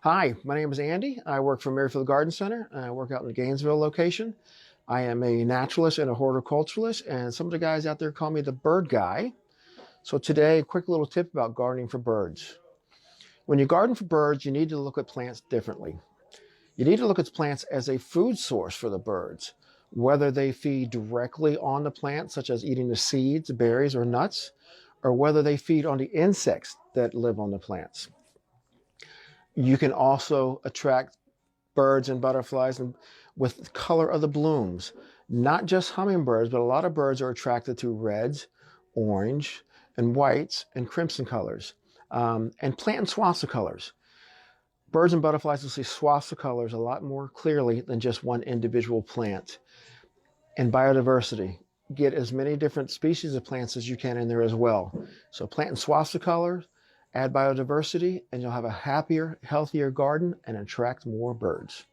Hi, my name is Andy. I work for Merrifield Garden Center. I work out in the Gainesville location. I am a naturalist and a horticulturalist, and some of the guys out there call me the bird guy. So today, a quick little tip about gardening for birds. When you garden for birds, you need to look at plants differently. You need to look at plants as a food source for the birds, whether they feed directly on the plant, such as eating the seeds, berries, or nuts, or whether they feed on the insects that live on the plants. You can also attract birds and butterflies and with the color of the blooms. Not just hummingbirds, but a lot of birds are attracted to reds, orange, and whites and crimson colors, and plant and swaths of colors. Birds and butterflies will see swaths of colors a lot more clearly than just one individual plant. And biodiversity. Get as many different species of plants as you can in there as well. So plant in swaths of colors, add biodiversity, and you'll have a happier, healthier garden and attract more birds.